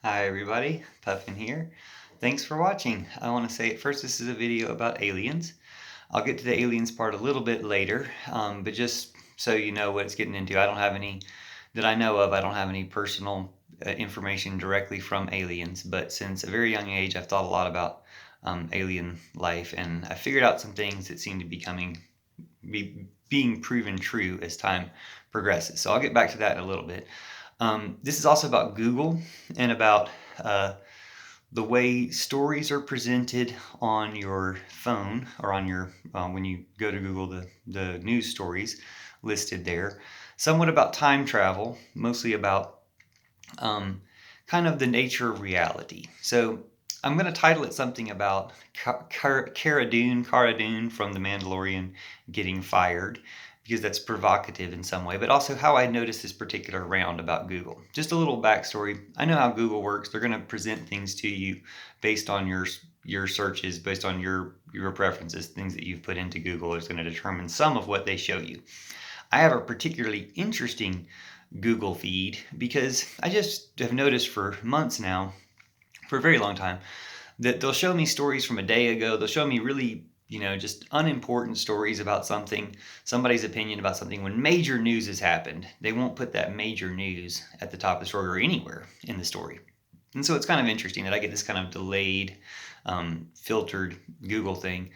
Hi everybody, Puffin here. Thanks for watching. I want to say at first this is a video about aliens. I'll get to the aliens part a little bit later, but just so you know what it's getting into, I don't have any, that I know of, I don't have any personal information directly from aliens, but since a very young age I've thought a lot about alien life, and I figured out some things that seem to being proven true as time progresses. So I'll get back to that in a little bit. This is also about Google and about uh, the way stories are presented on your phone or on your when you go to Google, the news stories listed there. Somewhat about time travel, mostly about um, kind of the nature of reality. So I'm going to title it something about Cara Dune from The Mandalorian getting fired, because that's provocative in some way, but also how I noticed this particular round about Google. Just a little backstory. I know how Google works. They're going to present things to you based on your searches, based on your preferences. Things that you've put into Google is going to determine some of what they show you. I have a particularly interesting Google feed because I just have noticed for months now, for a very long time, that they'll show me stories from a day ago. They'll show me really, just unimportant stories about something, somebody's opinion about something. When major news has happened, they won't put that major news at the top of the story or anywhere in the story. And so it's kind of interesting that I get this kind of delayed, filtered Google thing.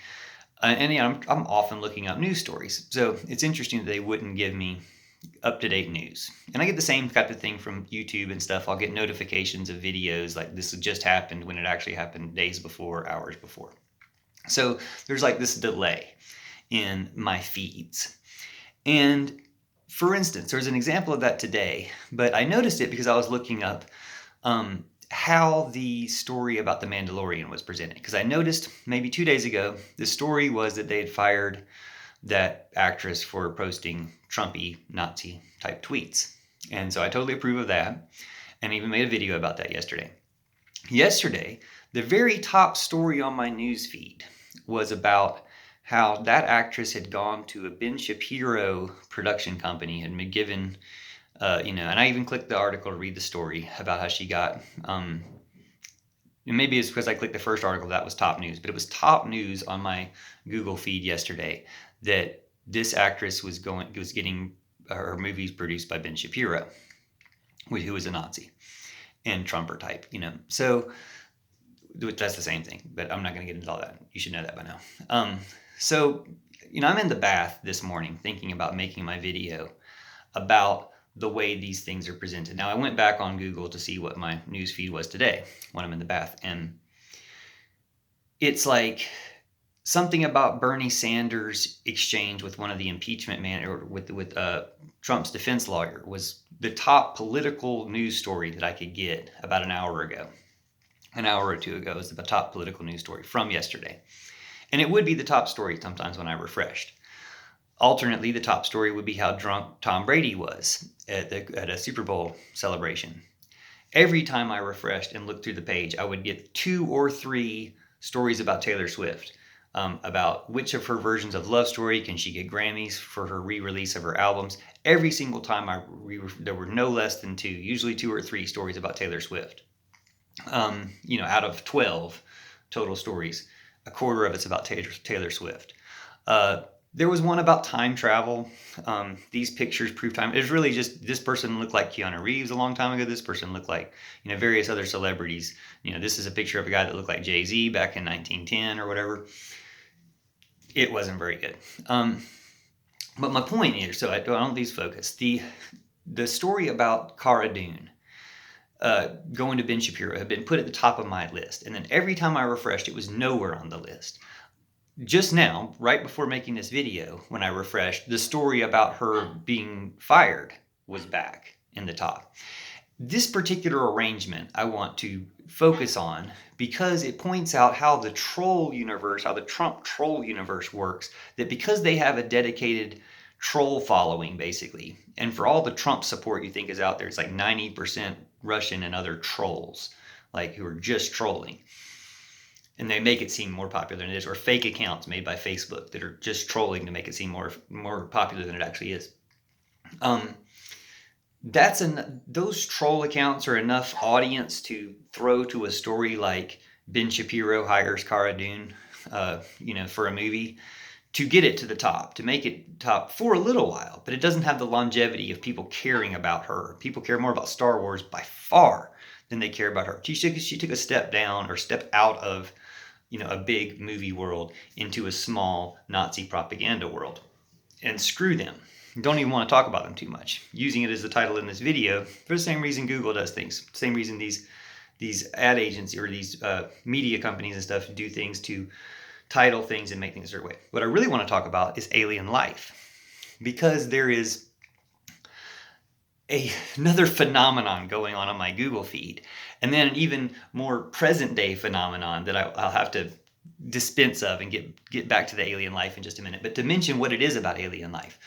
And I'm often looking up news stories. So it's interesting that they wouldn't give me up-to-date news. And I get the same type of thing from YouTube and stuff. I'll get notifications of videos like this just happened when it actually happened days before, hours before. So there's like this delay in my feeds. And for instance, there's an example of that today, but I noticed it because I was looking up how the story about the Mandalorian was presented. Because I noticed maybe 2 days ago, the story was that they had fired that actress for posting Trumpy Nazi type tweets. And so I totally approve of that, and even made a video about that yesterday. Yesterday, the very top story on my news feed was about how that actress had gone to a Ben Shapiro production company and been given, and I even clicked the article to read the story about how she got, and maybe it's because I clicked the first article that was top news, but it was top news on my Google feed yesterday that this actress was getting her movies produced by Ben Shapiro, who was a Nazi and Trumper type, So that's the same thing, but I'm not going to get into all that. You should know that by now. So, I'm in the bath this morning thinking about making my video about the way these things are presented. Now, I went back on Google to see what my news feed was today when I'm in the bath, and it's like something about Bernie Sanders' exchange with one of the impeachment man or with Trump's defense lawyer was the top political news story that I could get about an hour ago. An hour or two ago was the top political news story from yesterday. And it would be the top story sometimes when I refreshed. Alternately, the top story would be how drunk Tom Brady was at a Super Bowl celebration. Every time I refreshed and looked through the page, I would get 2 or 3 stories about Taylor Swift, about which of her versions of Love Story can she get Grammys for her re-release of her albums. Every single time there were no less than 2, usually 2 or 3 stories about Taylor Swift. Out of 12 total stories, a quarter of it's about Taylor Swift. There was one about time travel. These pictures prove time. It was really just this person looked like Keanu Reeves a long time ago. This person looked like, various other celebrities. This is a picture of a guy that looked like Jay-Z back in 1910 or whatever. It wasn't very good. But my point is, so I don't lose focus. The story about Cara Dune going to Ben Shapiro had been put at the top of my list. And then every time I refreshed, it was nowhere on the list. Just now, right before making this video, when I refreshed, the story about her being fired was back in the top. This particular arrangement I want to focus on because it points out how the troll universe, how the Trump troll universe works, that because they have a dedicated troll following, basically, and for all the Trump support you think is out there, it's like 90% Russian and other trolls, like who are just trolling. And they make it seem more popular than it is, or fake accounts made by Facebook that are just trolling to make it seem more popular than it actually is. those troll accounts are enough audience to throw to a story like Ben Shapiro hires Cara Dune, for a movie, to get it to the top, to make it top for a little while, but it doesn't have the longevity of people caring about her. People care more about Star Wars by far than they care about her. She took a step down or step out of, a big movie world into a small Nazi propaganda world. And screw them. Don't even want to talk about them too much. Using it as the title in this video for the same reason Google does things. Same reason these ad agencies or these media companies and stuff do things to title things and make things a certain way. What I really want to talk about is alien life, because there is another phenomenon going on my Google feed, and then an even more present day phenomenon that I'll have to dispense of and get back to the alien life in just a minute. But to mention what it is about alien life,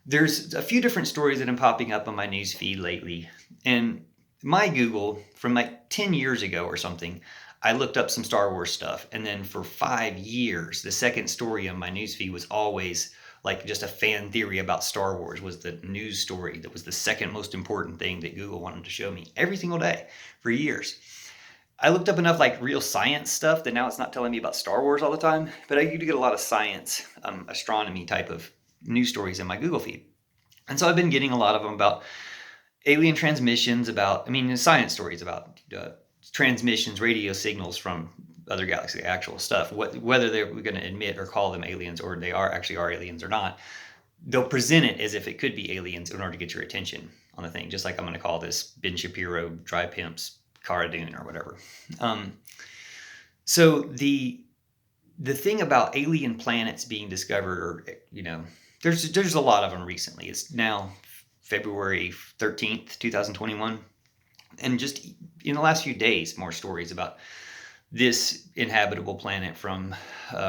there's a few different stories that have been popping up on my news feed lately, and my Google from like 10 years ago or something, I looked up some Star Wars stuff, and then for 5 years, the second story on my newsfeed was always like just a fan theory about Star Wars was the news story that was the second most important thing that Google wanted to show me every single day for years. I looked up enough like real science stuff that now it's not telling me about Star Wars all the time, but I used to get a lot of science, astronomy type of news stories in my Google feed. And so I've been getting a lot of them about alien transmissions, science stories about transmissions, radio signals from other galaxies, actual stuff. Whether they're going to admit or call them aliens, or they are aliens or not, they'll present it as if it could be aliens in order to get your attention on the thing. Just like I'm going to call this Ben Shapiro, Drypimps, Cara Dune, or whatever. So the thing about alien planets being discovered, or there's a lot of them recently. It's now February 13th, 2021. And just in the last few days, more stories about this inhabitable planet from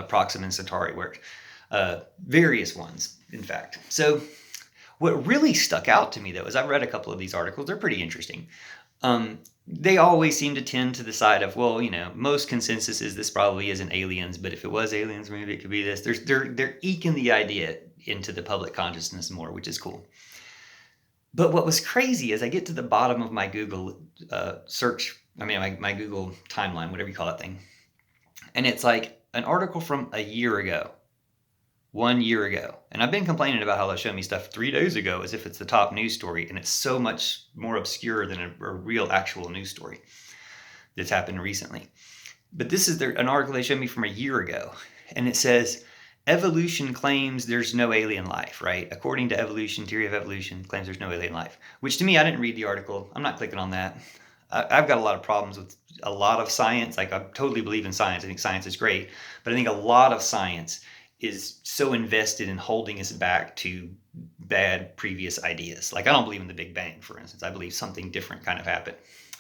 Proxima Centauri, where various ones, in fact. So what really stuck out to me, though, is I've read a couple of these articles. They're pretty interesting. They always seem to tend to the side of, well, most consensus is this probably isn't aliens, but if it was aliens, maybe it could be this. They're eking the idea into the public consciousness more, which is cool. But what was crazy is I get to the bottom of my Google search, my Google timeline, whatever you call that thing, and it's like an article from a year ago, 1 year ago. And I've been complaining about how they show me stuff 3 days ago as if it's the top news story, and it's so much more obscure than a real actual news story that's happened recently. But this is an article they showed me from a year ago, and it says, evolution claims there's no alien life, right? According to evolution, theory of evolution claims there's no alien life, which to me, I didn't read the article. I'm not clicking on that. I've got a lot of problems with a lot of science. Like, I totally believe in science. I think science is great, but I think a lot of science is so invested in holding us back to bad previous ideas. Like, I don't believe in the Big Bang, for instance. I believe something different kind of happened.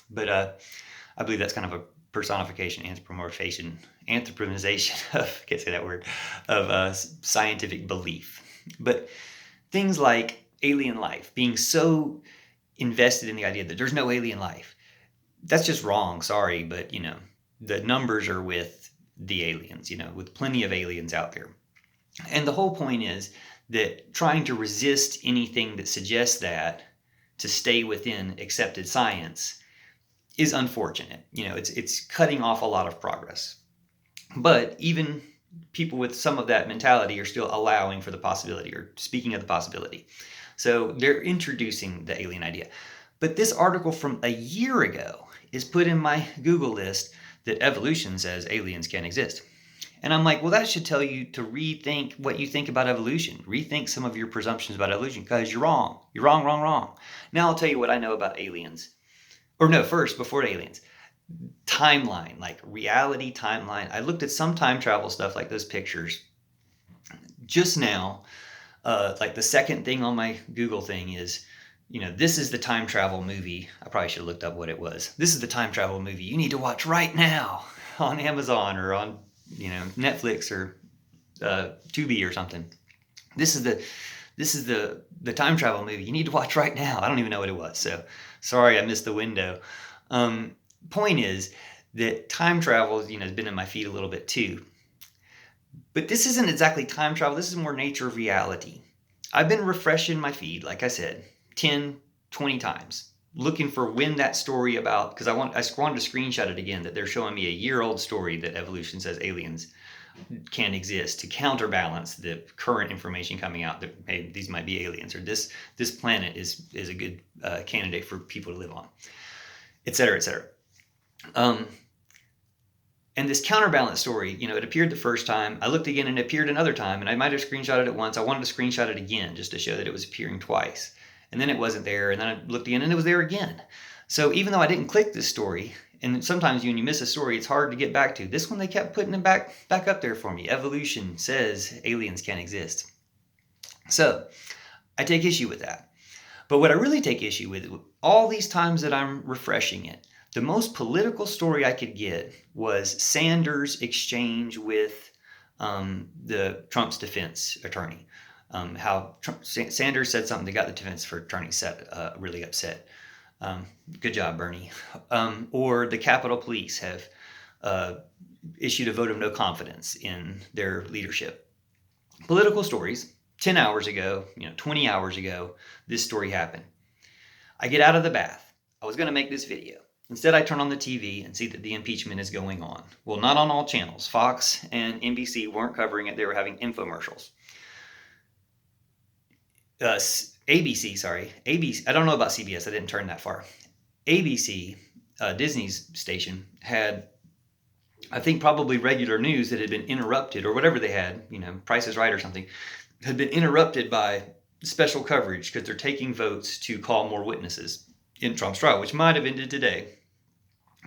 But I believe that's kind of a personification, anthropomorphization of, can't say that word, of scientific belief. But things like alien life, being so invested in the idea that there's no alien life, that's just wrong. Sorry, but the numbers are with the aliens, with plenty of aliens out there. And the whole point is that trying to resist anything that suggests that, to stay within accepted science, is unfortunate. It's cutting off a lot of progress. But even people with some of that mentality are still allowing for the possibility, or speaking of the possibility. So they're introducing the alien idea. But this article from a year ago is put in my Google list that evolution says aliens can't exist. And I'm like, well, that should tell you to rethink what you think about evolution. Rethink some of your presumptions about evolution, because you're wrong. You're wrong. Now I'll tell you what I know about aliens. Or no, first, before aliens. Timeline, like reality timeline. I looked at some time travel stuff, like those pictures. Just now, like the second thing on my Google thing is, this is the time travel movie. I probably should have looked up what it was. This is the time travel movie you need to watch right now on Amazon or on, Netflix or Tubi or something. This is the time travel movie you need to watch right now. I don't even know what it was. So sorry, I missed the window. Point is that time travel, has been in my feed a little bit too. But this isn't exactly time travel. This is more nature of reality. I've been refreshing my feed, like I said, 10, 20 times looking for when that story about, because I wanted to screenshot it again, that they're showing me a year-old story that evolution says aliens can exist to counterbalance the current information coming out that, hey, these might be aliens, or this planet is a good candidate for people to live on, et cetera, et cetera. And this counterbalance story, it appeared the first time. I looked again and it appeared another time, and I might have screenshotted it once. I wanted to screenshot it again just to show that it was appearing twice. And then it wasn't there, and then I looked again and it was there again. So even though I didn't click this story, and sometimes when you miss a story, it's hard to get back to. This one, they kept putting it back up there for me. Evolution says aliens can exist. So I take issue with that. But what I really take issue with, all these times that I'm refreshing it, the most political story I could get was Sanders' exchange with the Trump's defense attorney. How Sanders said something that got the defense attorney really upset. Good job, Bernie. Or the Capitol Police have issued a vote of no confidence in their leadership. Political stories. 10 hours ago, 20 hours ago, this story happened. I get out of the bath. I was going to make this video. Instead, I turn on the TV and see that the impeachment is going on. Well, not on all channels. Fox and NBC weren't covering it. They were having infomercials. ABC, I don't know about CBS. I didn't turn that far. ABC, Disney's station, had, I think, probably regular news that had been interrupted, or whatever they had, Price is Right or something, had been interrupted by special coverage because they're taking votes to call more witnesses in Trump's trial, which might have ended today.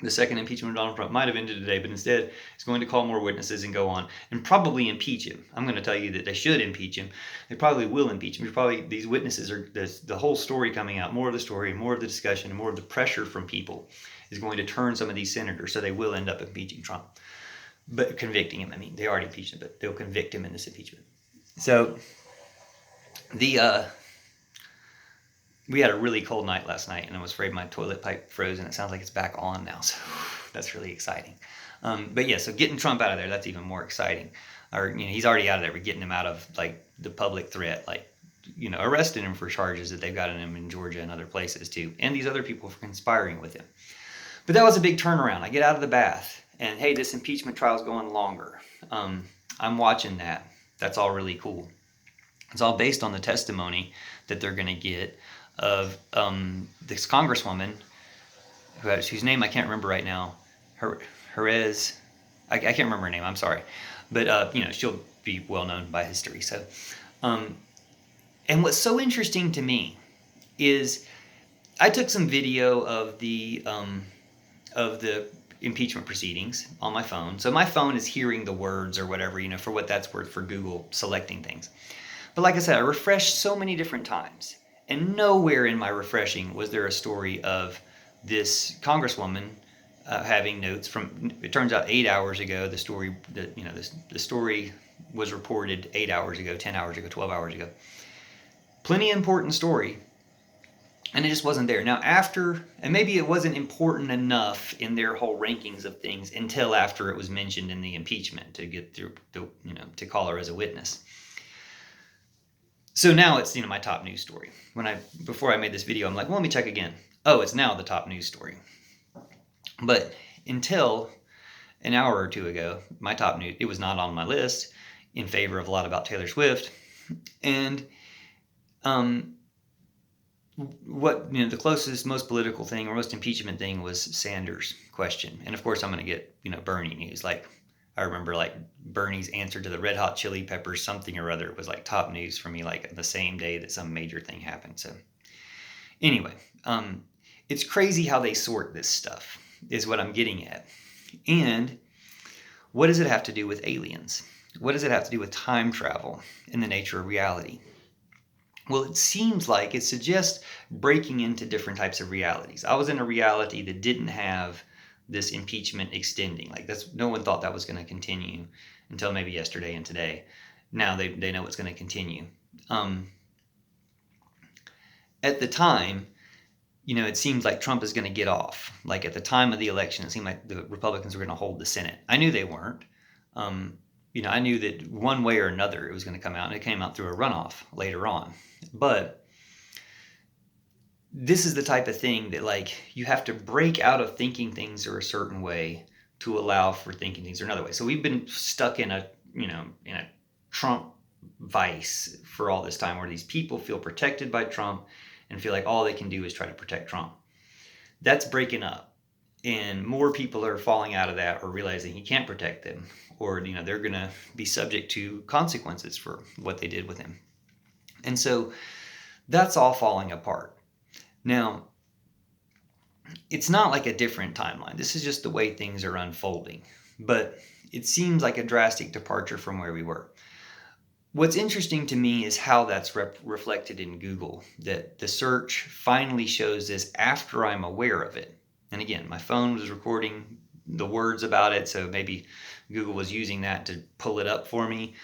The second impeachment of Donald Trump might have ended today, but instead he's going to call more witnesses and go on and probably impeach him. I'm going to tell you that they should impeach him. They probably will impeach him. These witnesses are the whole story coming out, more of the story, more of the discussion, and more of the pressure from people is going to turn some of these senators, so they will end up impeaching Trump, but convicting him. I mean, they already impeached him, but they'll convict him in this impeachment. So we had a really cold night last night, and I was afraid my toilet pipe froze, and it sounds like it's back on now, so that's really exciting. But yeah, so getting Trump out of there, that's even more exciting. Or, he's already out of there, but getting him out of, the public threat, arresting him for charges that they've got in him in Georgia and other places too, and these other people for conspiring with him. But that was a big turnaround. I get out of the bath, and hey, this impeachment trial is going longer. I'm watching that. That's all really cool. It's all based on the testimony that they're going to get of this congresswoman whose name I can't remember right now. Jerez, I can't remember her name. I'm sorry, but she'll be well known by history. So, and what's so interesting to me is I took some video of the impeachment proceedings on my phone. So my phone is hearing the words or whatever, for what that's worth for Google selecting things. But like I said, I refreshed so many different times, and nowhere in my refreshing was there a story of this congresswoman having notes from, it turns out 8 hours ago, the story was reported 8 hours ago, 10 hours ago, 12 hours ago. Plenty important story. And it just wasn't there. Now and maybe it wasn't important enough in their whole rankings of things until after it was mentioned in the impeachment to get through, to call her as a witness. So now it's, my top news story. Before I made this video, I'm like, well, let me check again. Oh, it's now the top news story. But until an hour or two ago, my top news, it was not on my list in favor of a lot about Taylor Swift. And, the closest, most political thing or most impeachment thing was Sanders' question. And of course I'm going to get, Bernie news. I remember Bernie's answer to the Red Hot Chili Peppers something or other was top news for me, the same day that some major thing happened. So anyway, it's crazy how they sort this stuff is what I'm getting at. And what does it have to do with aliens? What does it have to do with time travel and the nature of reality? Well, it seems like it suggests breaking into different types of realities. I was in a reality that didn't have this impeachment extending. No one thought that was going to continue until maybe yesterday and today. Now they know it's going to continue. At the time, it seemed like Trump is going to get off. At the time of the election, it seemed like the Republicans were going to hold the Senate. I knew they weren't. I knew that one way or another it was going to come out, and it came out through a runoff later on. But this is the type of thing that, like, you have to break out of thinking things are a certain way to allow for thinking things are another way. So we've been stuck in a, in a Trump vice for all this time, where these people feel protected by Trump and feel like all they can do is try to protect Trump. That's breaking up, and more people are falling out of that, or realizing he can't protect them, or they're going to be subject to consequences for what they did with him. And so that's all falling apart. Now, it's not like a different timeline. This is just the way things are unfolding. But it seems like a drastic departure from where we were. What's interesting to me is how that's reflected in Google, that the search finally shows this after I'm aware of it. And again, my phone was recording the words about it, so maybe Google was using that to pull it up for me.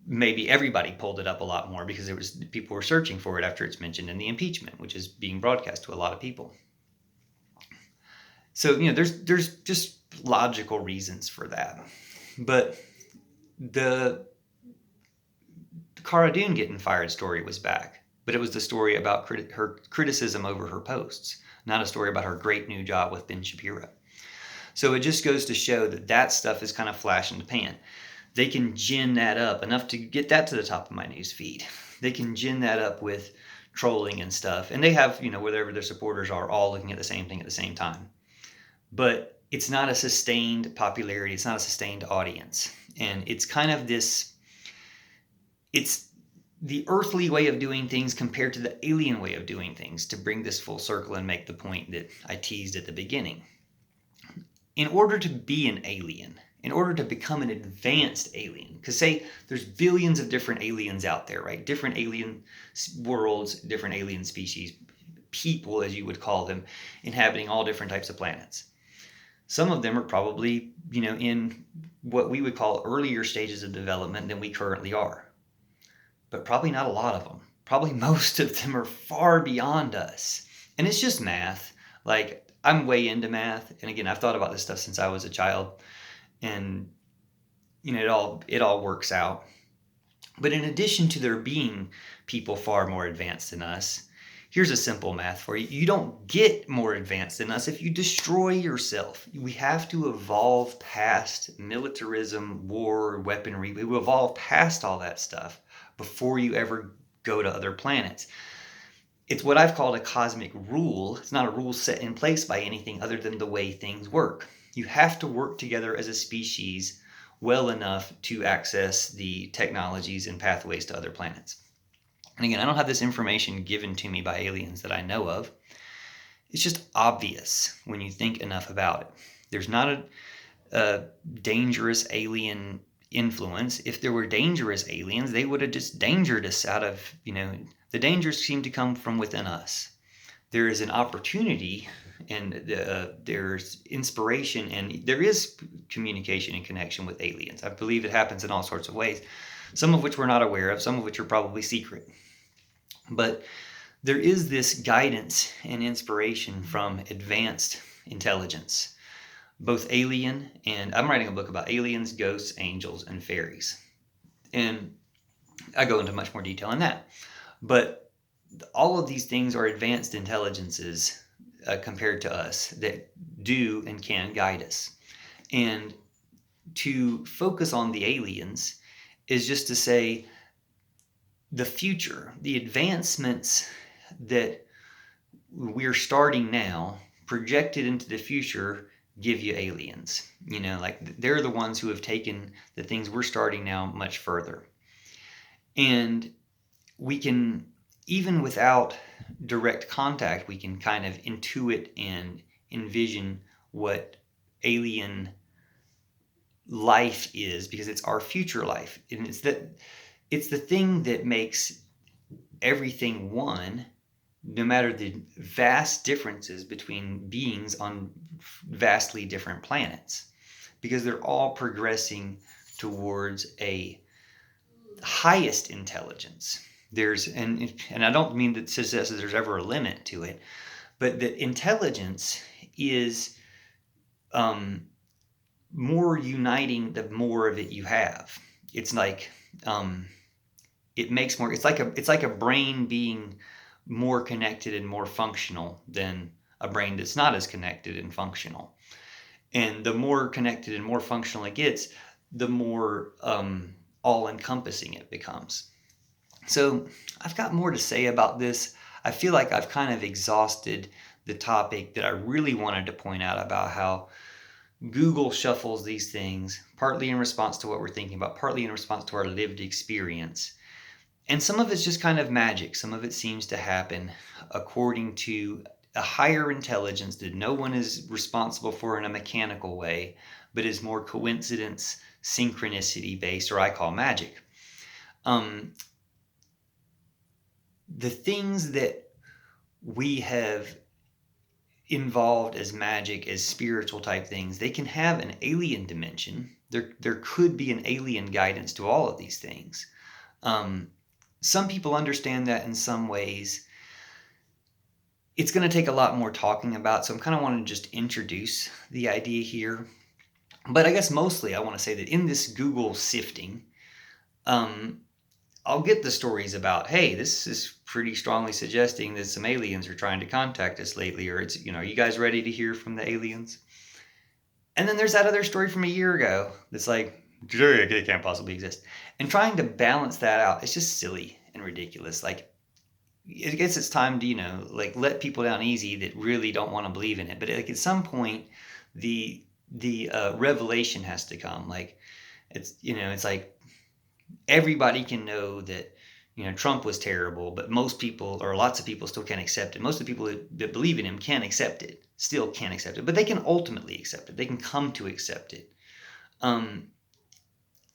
Maybe everybody pulled it up a lot more because people were searching for it after it's mentioned in the impeachment, which is being broadcast to a lot of people. So, there's just logical reasons for that. But the Cara Dune getting fired story was back, but it was the story about her criticism over her posts, not a story about her great new job with Ben Shapiro. So it just goes to show that stuff is kind of flash in the pan. They can gin that up enough to get that to the top of my news feed. They can gin that up with trolling and stuff. And they have, whatever their supporters are, all looking at the same thing at the same time. But it's not a sustained popularity. It's not a sustained audience. And it's kind of it's the earthly way of doing things compared to the alien way of doing things, to bring this full circle and make the point that I teased at the beginning. In order to be an alien, in order to become an advanced alien, because say there's billions of different aliens out there, right? Different alien worlds, different alien species, people, as you would call them, inhabiting all different types of planets. Some of them are probably, in what we would call earlier stages of development than we currently are. But probably not a lot of them. Probably most of them are far beyond us. And it's just math. Like, I'm way into math. And again, I've thought about this stuff since I was a child. And, it all works out. But in addition to there being people far more advanced than us, here's a simple math for you. You don't get more advanced than us if you destroy yourself. We have to evolve past militarism, war, weaponry. We will evolve past all that stuff before you ever go to other planets. It's what I've called a cosmic rule. It's not a rule set in place by anything other than the way things work. You have to work together as a species well enough to access the technologies and pathways to other planets. And again, I don't have this information given to me by aliens that I know of. It's just obvious when you think enough about it. There's not a dangerous alien influence. If there were dangerous aliens, they would have just dangered us out of, the dangers seem to come from within us. There is an opportunity, and there's inspiration, and there is communication and connection with aliens. I believe it happens in all sorts of ways, some of which we're not aware of, some of which are probably secret. But there is this guidance and inspiration from advanced intelligence, both alien, and I'm writing a book about aliens, ghosts, angels, and fairies. And I go into much more detail on that. But all of these things are advanced intelligences compared to us that do and can guide us. And to focus on the aliens is just to say the future, the advancements that we're starting now, projected into the future, give you aliens. Like they're the ones who have taken the things we're starting now much further. And we can, even without direct contact, we can kind of intuit and envision what alien life is, because it's our future life. And it's the thing that makes everything one, no matter the vast differences between beings on vastly different planets, because they're all progressing towards a highest intelligence. And I don't mean that says there's ever a limit to it, but that intelligence is more uniting the more of it you have. It's like it makes more. It's like a brain being more connected and more functional than a brain that's not as connected and functional. And the more connected and more functional it gets, the more all-encompassing it becomes. So I've got more to say about this. I feel like I've kind of exhausted the topic that I really wanted to point out about how Google shuffles these things, partly in response to what we're thinking about, partly in response to our lived experience. And some of it's just kind of magic. Some of it seems to happen according to a higher intelligence that no one is responsible for in a mechanical way, but is more coincidence, synchronicity based, or I call magic. The things that we have involved as magic, as spiritual type things, they can have an alien dimension. There could be an alien guidance to all of these things. Some people understand that in some ways. It's going to take a lot more talking about, so I'm kind of wanting to just introduce the idea here. But I guess mostly I want to say that in this Google sifting, I'll get the stories about, hey, this is pretty strongly suggesting that some aliens are trying to contact us lately, or it's, are you guys ready to hear from the aliens? And then there's that other story from a year ago that's like, it can't possibly exist. And trying to balance that out, it's just silly and ridiculous. Like, I guess it's time to, let people down easy that really don't want to believe in it. But like at some point, the revelation has to come. Like, it's like everybody can know that, Trump was terrible, but most people, or lots of people, still can't accept it. Most of the people that believe in him can't accept it, still can't accept it, but they can ultimately accept it. They can come to accept it.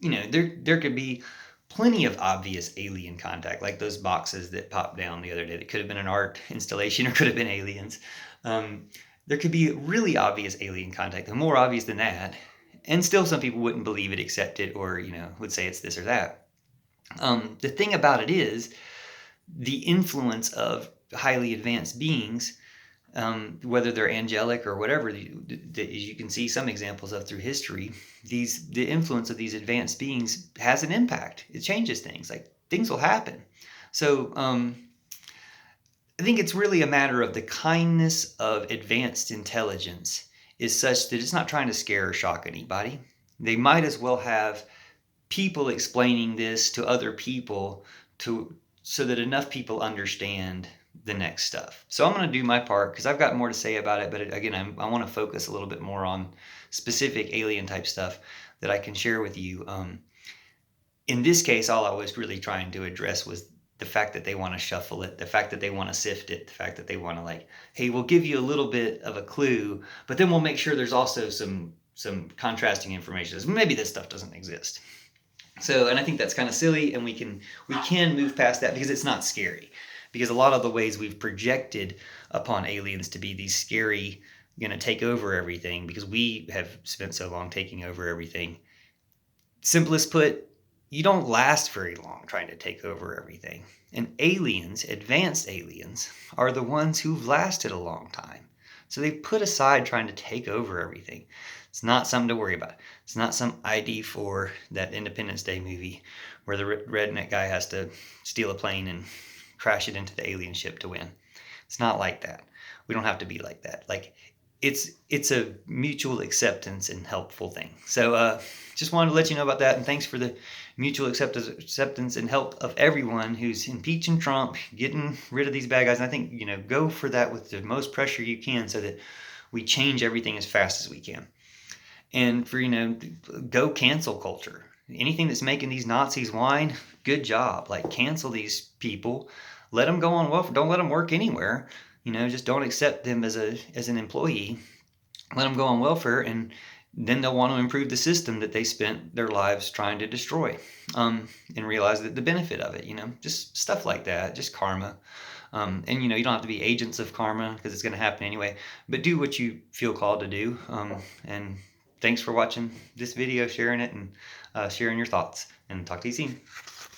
There could be plenty of obvious alien contact, like those boxes that popped down the other day that could have been an art installation or could have been aliens. There could be really obvious alien contact, and more obvious than that, and still some people wouldn't believe it, accept it, or would say it's this or that. The thing about it is the influence of highly advanced beings, whether they're angelic or whatever, that you can see some examples of through history. The influence of these advanced beings has an impact. It changes things. Like, things will happen. So I think it's really a matter of the kindness of advanced intelligence is such that it's not trying to scare or shock anybody. They might as well have people explaining this to other people so that enough people understand the next stuff. So I'm going to do my part because I've got more to say about it. But again, I want to focus a little bit more on specific alien type stuff that I can share with you. In this case, all I was really trying to address was the fact that they want to shuffle it, the fact that they want to sift it, the fact that they want to hey, we'll give you a little bit of a clue, but then we'll make sure there's also some contrasting information. Maybe this stuff doesn't exist. So, and I think that's kind of silly, and we can move past that because it's not scary. Because a lot of the ways we've projected upon aliens to be these scary, going to take over everything, because we have spent so long taking over everything. Simplest put, you don't last very long trying to take over everything. And aliens, advanced aliens, are the ones who've lasted a long time. So they've put aside trying to take over everything. It's not something to worry about. It's not some ID4, that Independence Day movie, where the redneck guy has to steal a plane and crash it into the alien ship to win. It's not like that. We don't have to be like that. Like, it's a mutual acceptance and helpful thing. So just wanted to let you know about that, and thanks for the mutual acceptance and help of everyone who's impeaching Trump, getting rid of these bad guys. And I think, go for that with the most pressure you can so that we change everything as fast as we can. And for, go cancel culture. Anything that's making these Nazis whine, good job. Like, cancel these people. Let them go on welfare. Don't let them work anywhere. Just don't accept them as an employee. Let them go on welfare, and then they'll want to improve the system that they spent their lives trying to destroy, and realize that the benefit of it, just stuff like that, just karma. And you don't have to be agents of karma because it's going to happen anyway, but do what you feel called to do. And thanks for watching this video, sharing it, and sharing your thoughts, and talk to you soon.